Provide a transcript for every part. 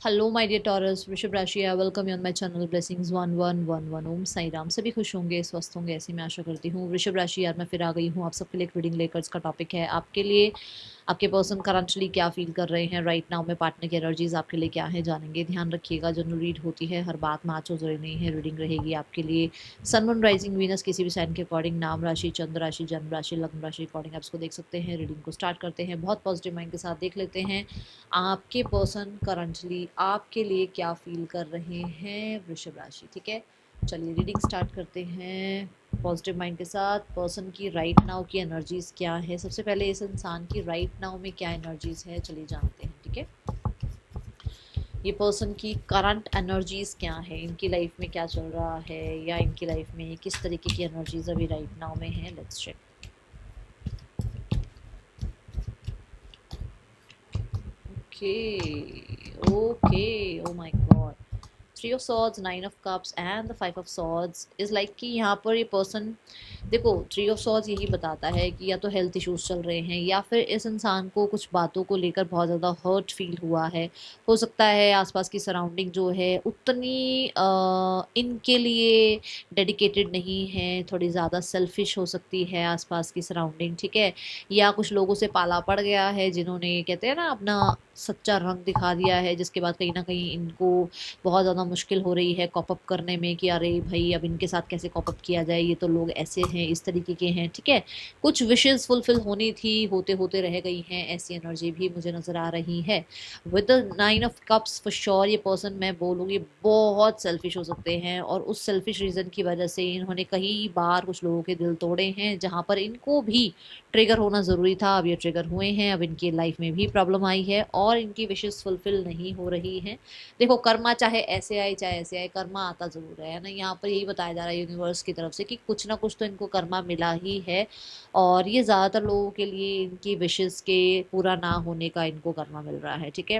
Hello my dear taurus, वृषभ राशि है। Welcome you on my channel blessings 1111। ओम साई राम। सभी खुश होंगे, स्वस्थ होंगे, ऐसी मैं आशा करती हूँ। वृषभ राशि यार, मैं फिर आ गई हूँ आप सबके लिए एक रीडिंग लेकर। इसका टॉपिक है आपके लिए आपके पर्सन करंटली क्या फील कर रहे हैं राइट नाउ में। पार्टनर की एनर्जीज आपके लिए क्या है जानेंगे। ध्यान रखिएगा, जनरल रीड होती है, हर बात मैच हो जरूरी नहीं है। रीडिंग रहेगी आपके लिए सन मून राइजिंग वीनस किसी भी साइन के अकॉर्डिंग, नाम राशि, चंद्र राशि, जन्म राशि, लग्न राशि अकॉर्डिंग आप इसको देख सकते हैं। रीडिंग को स्टार्ट करते हैं, बहुत पॉजिटिव माइंड के साथ देख लेते हैं आपके पर्सन करंटली आपके लिए क्या फील कर रहे हैं वृषभ राशि। ठीक है, चलिए रीडिंग स्टार्ट करते हैं पॉजिटिव माइंड के साथ। पर्सन की राइट नाउ की एनर्जीज क्या है, सबसे पहले इस इंसान की राइट नाउ में क्या एनर्जीज है चलिए जानते हैं। ठीक है, ये पर्सन की करंट एनर्जीज क्या है, इनकी लाइफ में क्या चल रहा है, या इनकी लाइफ में किस तरीके की एनर्जीज अभी राइट नाउ में है। Let's check. Okay okay, oh my god, three of swords, nine of cups and the five of swords is like कि यहाँ पर ये पर्सन, देखो थ्री ऑफ सॉर्ड्स यही बताता है कि या तो हेल्थ इश्यूज चल रहे हैं या फिर इस इंसान को कुछ बातों को लेकर बहुत ज़्यादा हर्ट फील हुआ है। हो सकता है आसपास की सराउंडिंग जो है उतनी इनके लिए डेडिकेटेड नहीं है, थोड़ी ज़्यादा सेल्फिश हो सकती है आसपास की सराउंडिंग। ठीक है, या कुछ लोगों से पाला पड़ गया है जिन्होंने कहते हैं ना अपना सच्चा रंग दिखा दिया है, जिसके बाद कहीं ना कहीं इनको बहुत ज़्यादा मुश्किल हो रही है कॉप अप करने में कि अरे भाई अब इनके साथ कैसे कॉप अप किया जाए, ये तो लोग ऐसे हैं, इस तरीके के हैं। ठीक है, कुछ विशेज़ फुलफिल होनी थी, होते होते रह गई हैं, ऐसी एनर्जी भी मुझे नज़र आ रही है। With the nine of cups for sure ये पर्सन, मैं बोलूँगी बहुत सेल्फिश हो सकते हैं, और उस सेल्फिश रीज़न की वजह से इन्होंने कई बार कुछ लोगों के दिल तोड़े हैं, जहाँ पर इनको भी ट्रिगर होना ज़रूरी था। अब ये ट्रिगर हुए हैं, अब इनकी लाइफ में भी प्रॉब्लम आई है और इनकी विशेज़ फुलफिल नहीं हो रही हैं। देखो कर्मा चाहे ऐसे आए चाहे ऐसे आए, कर्मा आता ज़रूर है ना। यहाँ पर यही बताया जा रहा है यूनिवर्स की तरफ से कि कुछ ना कुछ तो इनको कर्मा मिला ही है, और ये ज़्यादातर लोगों के लिए इनकी विशेज़ के पूरा ना होने का इनको कर्मा मिल रहा है। ठीक है,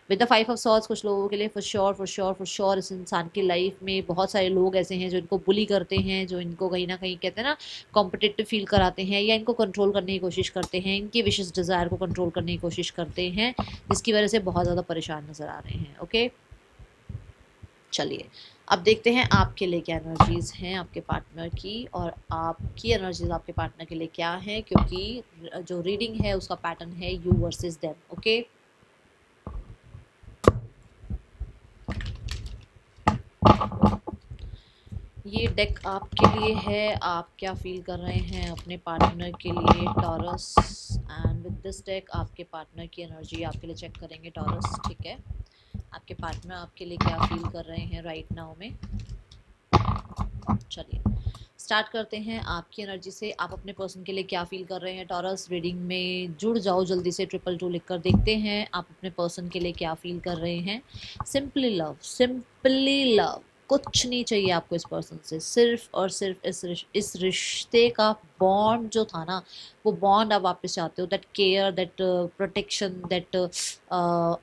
with the five of swords कुछ लोगों के लिए for sure for sure for sure इस इंसान की लाइफ में बहुत सारे लोग ऐसे हैं जो इनको बुली करते हैं, जो इनको कहीं ना कहीं कहते हैं ना कॉम्पिटिटिव फील कराते हैं, या इनको कंट्रोल करने की कोशिश करते हैं, इनकी विशेष डिज़ायर को कंट्रोल करने की कोशिश करते हैं, जिसकी वजह से बहुत ज़्यादा परेशान नज़र आ रहे हैं। ओके, चलिए अब देखते हैं आपके लिए क्या एनर्जीज हैं आपके पार्टनर की, और आपकी एनर्जीज आपके पार्टनर के लिए क्या है, क्योंकि जो रीडिंग है उसका पैटर्न है यू वर्सेस देम। ओके, ये डेक आपके लिए है। आप क्या फील कर रहे हैं अपने पार्टनर के लिए taurus, and with this deck आपके पार्टनर की एनर्जी आपके लिए चेक करेंगे टॉरस। ठीक है, आपके पार्टनर आपके लिए क्या फील कर रहे हैं राइट नाउ में। चलिए स्टार्ट करते हैं आपकी एनर्जी से। आप अपने पर्सन के लिए क्या फील कर रहे हैं टॉरस। रीडिंग में जुड़ जाओ जल्दी से, 222 लिखकर देखते हैं आप अपने पर्सन के लिए क्या फील कर रहे हैं। सिंपली लव, सिंपली लव, कुछ नहीं चाहिए आपको इस पर्सन से, सिर्फ और सिर्फ इस रिश्ते का बॉन्ड जो था ना, वो बॉन्ड आप वापस चाहते हो। That care, that protection, that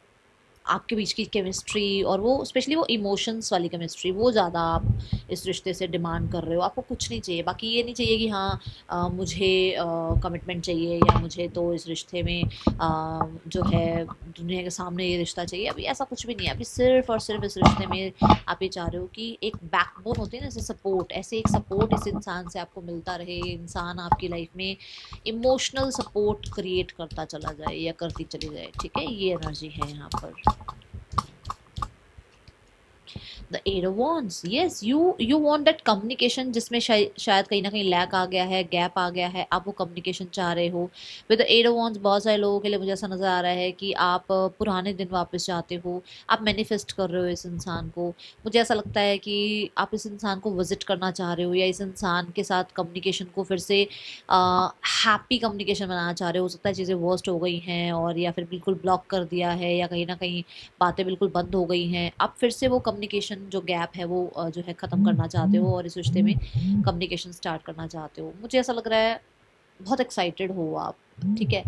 आपके बीच की केमिस्ट्री, और वो स्पेशली वो इमोशंस वाली केमिस्ट्री, वो ज़्यादा आप इस रिश्ते से डिमांड कर रहे हो। आपको कुछ नहीं चाहिए, बाकी ये नहीं चाहिए कि हाँ मुझे कमिटमेंट चाहिए, या मुझे तो इस रिश्ते में जो है दुनिया के सामने ये रिश्ता चाहिए। अभी ऐसा कुछ भी नहीं है। अभी सिर्फ और सिर्फ इस रिश्ते में आप ये चाह रहे हो कि एक बैकबोन होती है ना, जैसे सपोर्ट, ऐसे एक सपोर्ट इस इंसान से आपको मिलता रहे। इंसान आपकी लाइफ में इमोशनल सपोर्ट क्रिएट करता चला जाए या करती चली जाए। ठीक है, ये एनर्जी है यहाँ पर। The eight of wands, yes, you want that communication जिसमें शायद कहीं ना कहीं लैक आ गया है, गैप आ गया है, आप वो कम्युनिकेशन चाह रहे हो। With the eight of wands बहुत सारे लोगों के लिए मुझे ऐसा नज़र आ रहा है कि आप पुराने दिन वापस चाहते हो, आप मैनिफेस्ट कर रहे हो इस इंसान को। मुझे ऐसा लगता है कि आप इस इंसान को विजिट करना चाह रहे हो, या इस इंसान के साथ कम्युनिकेशन को फिर से हैप्पी कम्युनिकेशन बनाना चाह रहे हो। सकता है चीज़ें वर्स्ट हो गई हैं, और या फिर बिल्कुल ब्लॉक कर दिया है, या कहीं ना कहीं बातें बिल्कुल बंद हो गई हैं। अब फिर से वो कम्युनिकेशन जो गैप है वो जो है ख़त्म करना चाहते हो, और इस रिश्ते में कम्युनिकेशन स्टार्ट करना चाहते हो। मुझे ऐसा लग रहा है बहुत एक्साइटेड हो आप। ठीक है,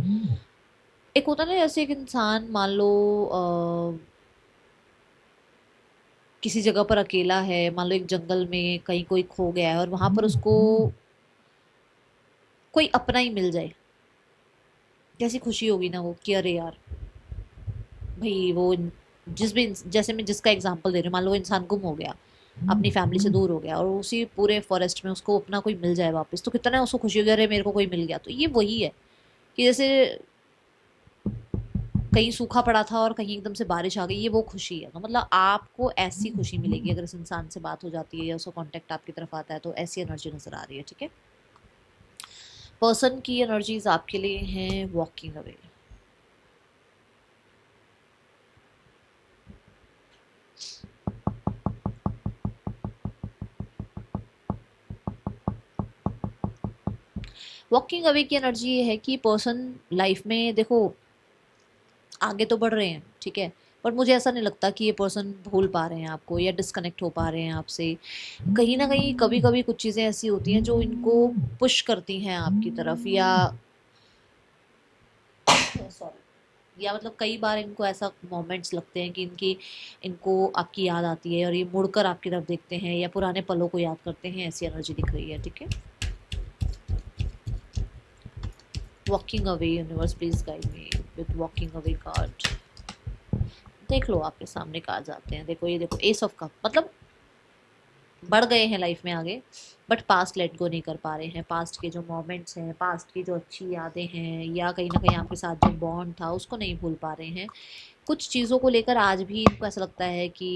एक होता है ना जैसे एक इंसान मान लो किसी जगह पर अकेला है, मान लो एक जंगल में कहीं कोई खो गया है, और वहां पर उसको कोई अपना ही मिल जाए, कैसी खुशी होगी ना वो, कि अरे यार भाई वो जैसे मैं जिसका एग्जांपल दे रही हूँ, मान लो वो इंसान गुम हो गया, अपनी फैमिली से दूर हो गया, और उसी पूरे फॉरेस्ट में उसको अपना कोई मिल जाए वापस, तो कितना उसको खुशी होगी, अरे मेरे को कोई मिल गया। तो ये वही है कि जैसे कहीं सूखा पड़ा था और कहीं एकदम से बारिश आ गई, ये वो खुशी है। तो मतलब आपको ऐसी खुशी मिलेगी अगर इस इंसान से बात हो जाती है या उसका कांटेक्ट आपकी तरफ आता है, तो ऐसी एनर्जी नजर आ रही है। ठीक है, पर्सन की एनर्जीज आपके लिए हैं वॉकिंग अवे। वॉकिंग अवे की एनर्जी ये है कि पर्सन लाइफ में देखो आगे तो बढ़ रहे हैं, ठीक है, पर मुझे ऐसा नहीं लगता कि ये पर्सन भूल पा रहे हैं आपको या डिस्कनेक्ट हो पा रहे हैं आपसे। कहीं ना कहीं कभी कभी कुछ चीज़ें ऐसी होती हैं जो इनको पुश करती हैं आपकी तरफ, या सॉरी, या मतलब कई बार इनको ऐसा मोमेंट्स लगते हैं कि इनको आपकी याद आती है और ये मुड़कर आपकी तरफ देखते हैं या पुराने पलों को याद करते हैं, ऐसी एनर्जी दिख रही है। ठीक है, walking away, universe please guide me with walking away card. देख लो आपके सामने कार्ड्स आते हैं, देखो ये देखो एस ऑफ कप, मतलब बढ़ गए हैं लाइफ में आगे, बट पास्ट लेट गो नहीं कर पा रहे हैं। पास्ट के जो मोमेंट्स हैं, पास्ट की जो अच्छी यादें हैं, या कहीं ना कहीं आपके साथ जो बॉन्ड था उसको नहीं भूल पा रहे हैं। कुछ चीज़ों को लेकर आज भी इनको ऐसा लगता है कि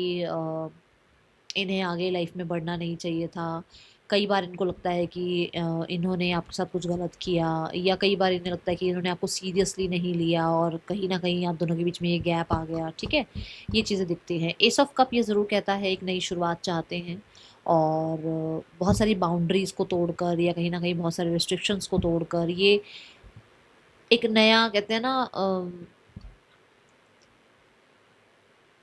इन्हें आगे लाइफ में बढ़ना नहीं चाहिए था। कई बार इनको लगता है कि इन्होंने आपके साथ कुछ गलत किया, या कई बार इन्हें लगता है कि इन्होंने आपको सीरियसली नहीं लिया और कहीं ना कहीं आप दोनों के बीच में ये गैप आ गया। ठीक है, ये चीज़ें दिखती हैं। एस ऑफ कप ये ज़रूर कहता है एक नई शुरुआत चाहते हैं, और बहुत सारी बाउंड्रीज़ को तोड़कर या कहीं ना कहीं बहुत सारे रिस्ट्रिक्शंस को तोड़कर ये एक नया, कहते हैं ना,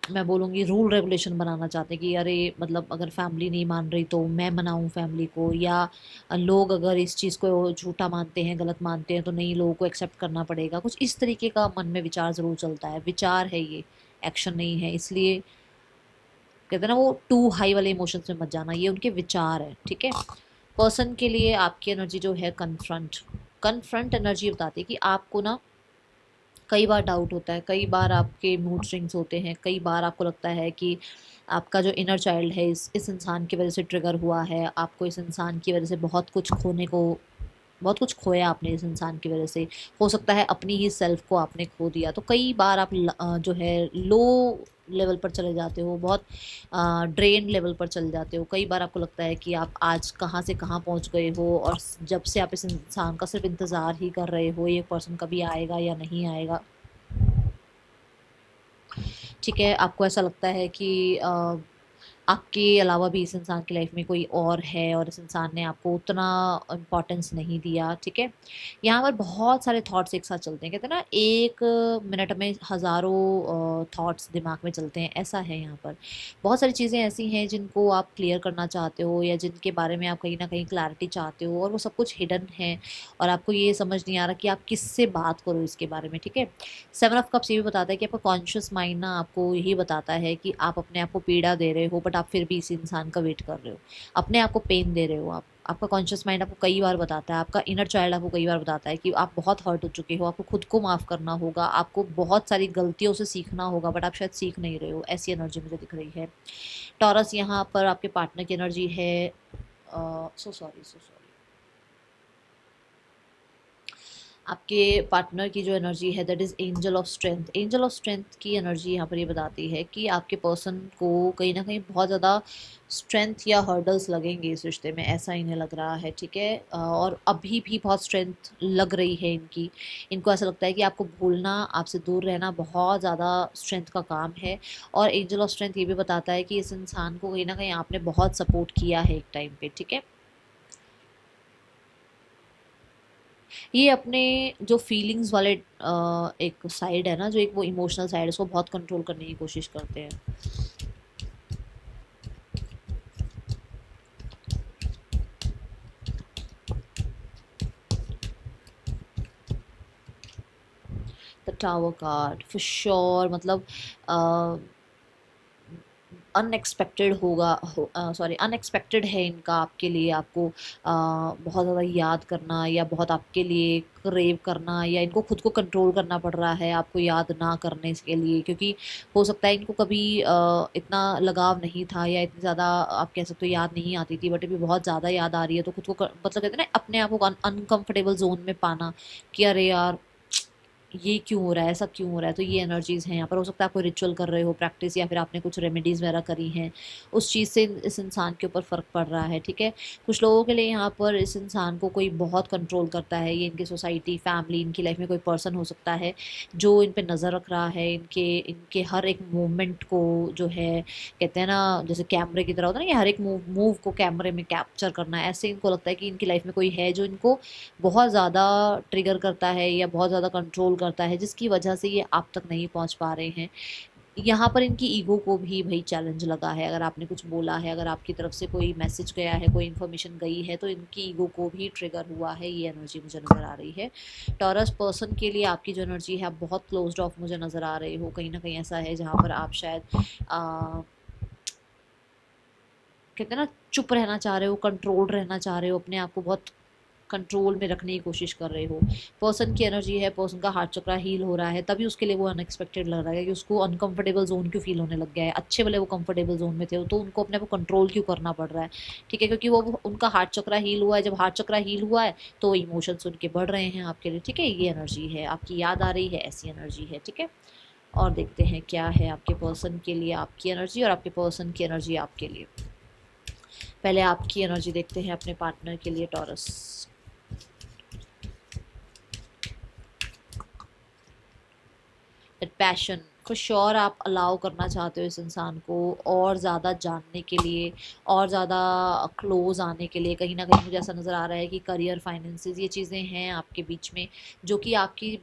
मैं बोलूँगी रूल रेगुलेशन बनाना चाहते हैं कि अरे मतलब अगर फैमिली नहीं मान रही तो मैं मनाऊँ फैमिली को, या लोग अगर इस चीज़ को झूठा मानते हैं, गलत मानते हैं, तो नहीं, लोगों को एक्सेप्ट करना पड़ेगा। कुछ इस तरीके का मन में विचार ज़रूर चलता है। विचार है ये, एक्शन नहीं है, इसलिए कहते हैं ना वो टू हाई वाले इमोशंस में मत जाना, ये उनके विचार है। ठीक है, पर्सन के लिए आपकी एनर्जी जो है कन्फ्रंट, कन्फ्रंट एनर्जी बताती है कि आपको ना कई बार डाउट होता है, कई बार आपके मूड स्विंग्स होते हैं, कई बार आपको लगता है कि आपका जो इनर चाइल्ड है इस इंसान की वजह से ट्रिगर हुआ है, आपको इस इंसान की वजह से बहुत कुछ खोने को, बहुत कुछ खोया आपने इस इंसान की वजह से। हो सकता है अपनी ही सेल्फ को आपने खो दिया, तो कई बार आप जो है लो लेवल पर चले जाते हो, बहुत ड्रेन लेवल पर चले जाते हो। कई बार आपको लगता है कि आप आज कहाँ से कहाँ पहुँच गए हो, और जब से आप इस इंसान का सिर्फ इंतज़ार ही कर रहे हो, ये पर्सन कभी आएगा या नहीं आएगा। ठीक है, आपको ऐसा लगता है कि आपके अलावा भी इस इंसान की लाइफ में कोई और है और इस इंसान ने आपको उतना इम्पोर्टेंस नहीं दिया। ठीक है, यहाँ पर बहुत सारे थॉट्स एक साथ चलते हैं, कहते हैं ना एक मिनट में हज़ारों थॉट्स दिमाग में चलते हैं, ऐसा है यहाँ पर। बहुत सारी चीज़ें ऐसी हैं जिनको आप क्लियर करना चाहते हो, या जिनके बारे में आप कहीं ना कहीं क्लैरिटी चाहते हो, और वो सब कुछ हिडन है, और आपको ये समझ नहीं आ रहा कि आप किससे बात करो इसके बारे में। ठीक है, सेवन ऑफ कप्स ये भी बताता है कि आपका कॉन्शियस माइंड ना आपको यही बताता है कि आप अपने आप को पीड़ा दे रहे हो, बट आप फिर भी इसी इंसान का वेट कर रहे हो, अपने आप को पेन दे रहे हो आप। आपका कॉन्शियस माइंड आपको कई बार बताता है, आपका इनर चाइल्ड आपको कई बार बताता है कि आप बहुत हर्ट हो चुके हो, आपको खुद को माफ़ करना होगा, आपको बहुत सारी गलतियों से सीखना होगा, बट आप शायद सीख नहीं रहे हो। ऐसी एनर्जी मुझे दिख रही है। टॉरस यहाँ पर आपके पार्टनर की एनर्जी है, सो सॉरी सो सॉरी, आपके पार्टनर की जो एनर्जी है that is angel of strength. Angel of strength की एनर्जी यहाँ पर ये बताती है कि आपके पर्सन को कहीं ना कहीं बहुत ज़्यादा स्ट्रेंथ या हर्डल्स लगेंगे इस रिश्ते में, ऐसा इन्हें लग रहा है। ठीक है, और अभी भी बहुत स्ट्रेंथ लग रही है इनकी। इनको ऐसा लगता है कि आपको भूलना, आपसे दूर रहना बहुत ज़्यादा स्ट्रेंथ का काम है। और एंजल ऑफ स्ट्रेंथ ये भी बताता है कि इस इंसान को कहीं ना कहीं आपने बहुत सपोर्ट किया है एक टाइम पे। ठीक है, ये अपने जो फीलिंग्स वाले एक साइड है ना, जो एक वो इमोशनल साइड है, उसको बहुत कंट्रोल करने की कोशिश करते हैं। The tower card for sure, मतलब अ, अनएक्सपेक्टेड होगा, सॉरी अनएक्सपेक्टेड है इनका आपके लिए, आपको बहुत ज़्यादा याद करना या बहुत आपके लिए क्रेव करना, या इनको खुद को कंट्रोल करना पड़ रहा है आपको याद ना करने के लिए, क्योंकि हो सकता है इनको कभी इतना लगाव नहीं था या इतनी ज़्यादा आप कह सकते हो याद नहीं आती थी, बट अभी बहुत ज़्यादा याद आ रही है, तो खुद को मतलब कहते हैं ना अपने आप को अनकंफर्टेबल जोन में पाना कि अरे यार ये क्यों हो रहा है, ऐसा क्यों हो रहा है। तो ये एनर्जीज हैं यहाँ पर। हो सकता है आप कोई रिचुअल कर रहे हो, प्रैक्टिस, या फिर आपने कुछ रेमेडीज वगैरह करी हैं, उस चीज़ से इस इंसान के ऊपर फ़र्क पड़ रहा है। ठीक है, कुछ लोगों के लिए यहाँ पर इस इंसान को कोई बहुत कंट्रोल करता है, ये इनकी सोसाइटी, फैमिली, इनकी लाइफ में कोई पर्सन हो सकता है जो इन पे नज़र रख रहा है, इनके इनके हर एक मूवमेंट को, जो है कहते हैं ना जैसे कैमरे की तरह होता है ना, कि हर एक मूव को कैमरे में कैप्चर करना है, ऐसे इनको लगता है कि इनकी लाइफ में कोई है जो इनको बहुत ज़्यादा ट्रिगर करता है या बहुत ज़्यादा कंट्रोल करता है, जिसकी वजह से ये आप तक नहीं पहुंच पा रहे हैं। यहाँ पर इनकी ईगो को भी भाई चैलेंज लगा है। अगर आपने कुछ बोला है, अगर आपकी तरफ से कोई मैसेज गया है, कोई इन्फॉर्मेशन गई है, तो इनकी ईगो को भी ट्रिगर हुआ है। ये एनर्जी मुझे नज़र आ रही है। टॉरस पर्सन के लिए आपकी जो एनर्जी है, आप बहुत क्लोज्ड ऑफ मुझे नज़र आ रहे हो। कहीं ना कहीं ऐसा है जहाँ पर आप शायद कहते हैं ना चुप रहना चाह रहे हो, कंट्रोल रहना चाह रहे हो, अपने आप को बहुत कंट्रोल में रखने की कोशिश कर रहे हो। पर्सन की एनर्जी है, पर्सन का हार्ट चक्रा हील हो रहा है, तभी उसके लिए वो अनएक्सपेक्टेड लग रहा है कि उसको अनकंफर्टेबल जोन क्यों फील होने लग गया है। अच्छे वाले वो कंफर्टेबल जोन में थे, तो उनको अपने को कंट्रोल क्यों करना पड़ रहा है। ठीक है, क्योंकि वो उनका हार्ट चक्रा हील हुआ है। जब हार्ट चक्रा हील हुआ है तो इमोशंस उनके बढ़ रहे हैं आपके लिए। ठीक है, ये एनर्जी है, आपकी याद आ रही है, ऐसी एनर्जी है। ठीक है, और देखते हैं क्या है आपके पर्सन के लिए आपकी एनर्जी और आपके पर्सन की एनर्जी आपके लिए। पहले आपकी एनर्जी देखते हैं अपने पार्टनर के लिए, टॉरस। पैशन फॉर श्योर आप अलाउ करना चाहते हो इस इंसान को और ज़्यादा जानने के लिए, और ज़्यादा क्लोज आने के लिए। कहीं ना कहीं मुझे ऐसा नज़र आ रहा है कि करियर, फाइनेंसेस, ये चीज़ें हैं आपके बीच में, जो कि आपकी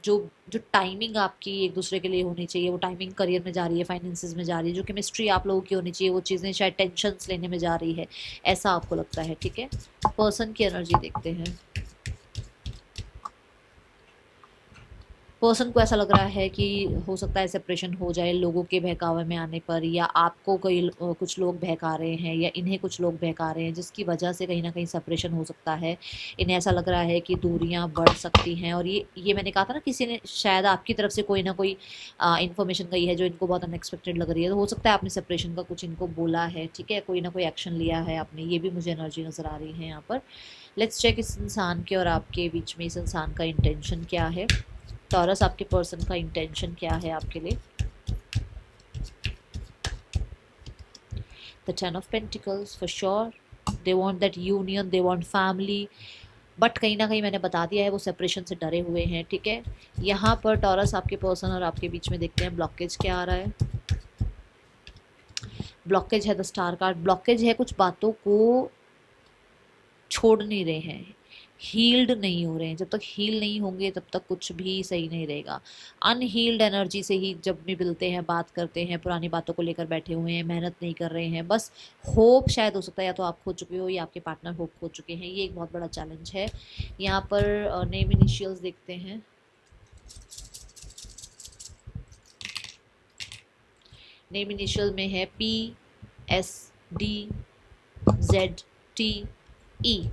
जो जो टाइमिंग आपकी एक दूसरे के लिए होनी चाहिए, वो टाइमिंग करियर में जा रही है, फाइनेंसेस में जा रही है। जो केमिस्ट्री आप लोगों की होनी चाहिए, वो चीज़ें शायद टेंशन्स लेने में जा रही है, ऐसा आपको लगता है। ठीक है, पर्सन की एनर्जी देखते हैं। पर्सन को ऐसा लग रहा है कि हो सकता है सेपरेशन हो जाए लोगों के बहकावे में आने पर, या आपको कोई कुछ लोग बहका रहे हैं, या इन्हें कुछ लोग बहका रहे हैं, जिसकी वजह से कहीं ना कहीं सेपरेशन हो सकता है। इन्हें ऐसा लग रहा है कि दूरियां बढ़ सकती हैं, और ये मैंने कहा था ना, किसी ने शायद आपकी तरफ से कोई ना कोई इन्फॉर्मेशन गई है जो इनको बहुत अनएक्सपेक्टेड लग रही है। तो हो सकता है आपने सेपरेशन का कुछ इनको बोला है। ठीक है, कोई ना कोई एक्शन लिया है आपने, ये भी मुझे एनर्जी नज़र आ रही है यहाँ पर। लेट्स चेक इस इंसान के और आपके बीच में इस इंसान का इंटेंशन क्या है। टॉरस, आपके पर्सन का इंटेंशन क्या है आपके लिए। The ten of pentacles, for sure they want that union, they want family, but कहीं ना कहीं मैंने बता दिया है वो सेपरेशन से डरे हुए हैं। ठीक है, यहाँ पर टॉरस आपके पर्सन और आपके बीच में देखते हैं ब्लॉकेज क्या आ रहा है। ब्लॉकेज है द स्टार कार्ड। ब्लॉकेज है, कुछ बातों को छोड़ नहीं रहे हैं, हील्ड नहीं हो रहे हैं। जब तक हील नहीं होंगे तब तक कुछ भी सही नहीं रहेगा। अनहील्ड एनर्जी से ही जब भी मिलते हैं, बात करते हैं, पुरानी बातों को लेकर बैठे हुए हैं, मेहनत नहीं कर रहे हैं, बस होप शायद हो सकता है, या तो आप खो चुके हो या आपके पार्टनर होप खो चुके हैं। ये एक बहुत बड़ा चैलेंज है। यहाँ पर नेम इनिशियल्स देखते हैं। नेम इनिशियल में है PSDZTE।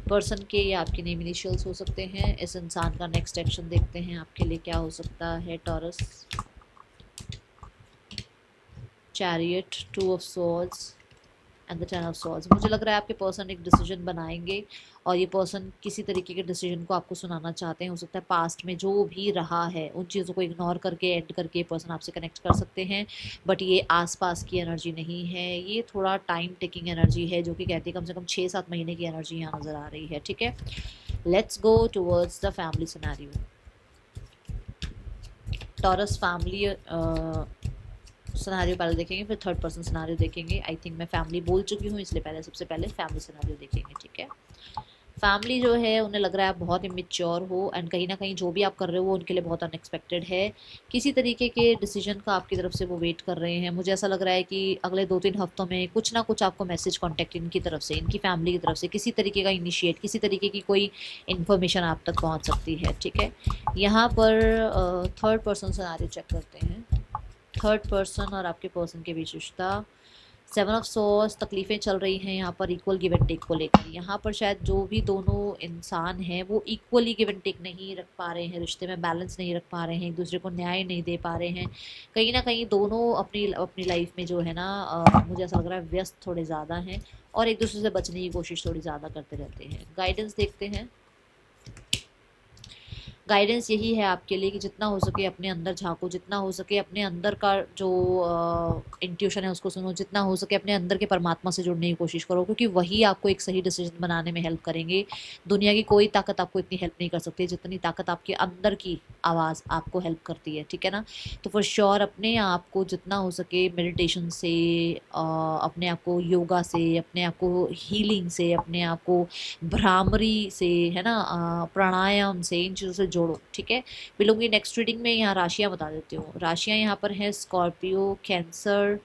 पर्सन के या आपके नेम इनिशियल्स हो सकते हैं। इस इंसान का नेक्स्ट एक्शन देखते हैं आपके लिए क्या हो सकता है। Taurus, chariot, two of swords and the ten of swords. मुझे लग रहा है आपके पर्सन एक डिसीजन बनाएंगे, और ये पर्सन किसी तरीके के डिसीजन को आपको सुनाना चाहते हैं। हो सकता है पास्ट में जो भी रहा है उन चीज़ों को इग्नोर करके, एंड करके पर्सन आपसे कनेक्ट कर सकते हैं, बट ये आसपास की एनर्जी नहीं है। ये थोड़ा टाइम टेकिंग एनर्जी है, जो कि कहती है कम से कम 6-7 महीने की एनर्जी यहाँ नज़र आ रही है। ठीक है, let's go towards the family scenario. Taurus, family scenario पहले देखेंगे, फिर थर्ड पर्सन सिनेरियो देखेंगे। आई थिंक मैं फैमिली बोल चुकी हूँ, इसलिए पहले सबसे पहले फैमिली सिनेरियो देखेंगे। ठीक है, फैमिली जो है उन्हें लग रहा है आप बहुत इमेच्योर हो, एंड कहीं ना कहीं जो भी आप कर रहे हो वो उनके लिए बहुत अनएक्सपेक्टेड है। किसी तरीके के डिसीजन का आपकी तरफ से वो वेट कर रहे हैं। मुझे ऐसा लग रहा है कि अगले 2-3 हफ्तों में कुछ ना कुछ आपको मैसेज कॉन्टैक्ट इनकी तरफ से, इनकी फैमिली की तरफ से किसी तरीके का इनिशिएट, किसी तरीके की कोई इन्फॉर्मेशन आप तक पहुँच सकती है। ठीक है, यहाँ पर थर्ड पर्सन सिनेरियो चेक करते हैं। थर्ड पर्सन और आपके पर्सन के बीच रिश्ता। सेवन ऑफ सोर्स, तकलीफ़ें चल रही हैं यहाँ पर इक्वल गिव एंड टेक को लेकर। यहाँ पर शायद जो भी दोनों इंसान हैं वो इक्वली गिव एंड टेक नहीं रख पा रहे हैं, रिश्ते में बैलेंस नहीं रख पा रहे हैं, एक दूसरे को न्याय नहीं दे पा रहे हैं। कहीं ना कहीं दोनों अपनी अपनी लाइफ में जो है ना, मुझे ऐसा लग रहा है व्यस्त थोड़े ज़्यादा हैं और एक दूसरे से बचने की कोशिश थोड़ी ज़्यादा करते रहते हैं। गाइडेंस देखते हैं। गाइडेंस यही है आपके लिए कि जितना हो सके अपने अंदर झांको, जितना हो सके अपने अंदर का जो इंट्यूशन है उसको सुनो, जितना हो सके अपने अंदर के परमात्मा से जुड़ने की कोशिश करो, क्योंकि वही आपको एक सही डिसीजन बनाने में हेल्प करेंगे। दुनिया की कोई ताकत आपको इतनी हेल्प नहीं कर सकती जितनी ताकत आपके अंदर की आवाज़ आपको हेल्प करती है, ठीक है ना। तो फॉर श्योर अपने आप को जितना हो सके मेडिटेशन से, अपने आप को योगा से, अपने आप को हीलिंग से, अपने आप को भ्रामरी से, है ना, प्राणायाम से, इन चीज़ों से जोड़ो, ठीक है। मिलूंगी नेक्स्ट रीडिंग में। यहाँ राशियाँ बता देती हूँ। राशियाँ यहाँ पर हैं स्कॉर्पियो, कैंसर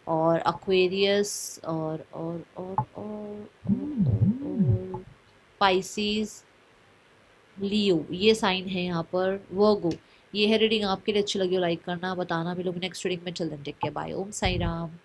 और अक्वेरियस और पाइसिस, लियो, ये साइन है यहाँ पर। वर्गो। ये है रीडिंग। आपके लिए अच्छी लगी हो लाइक करना, बताना। मिलूंगी नेक्स्ट रीडिंग में। चल दें, टेक केयर, बाय, ओम साई राम।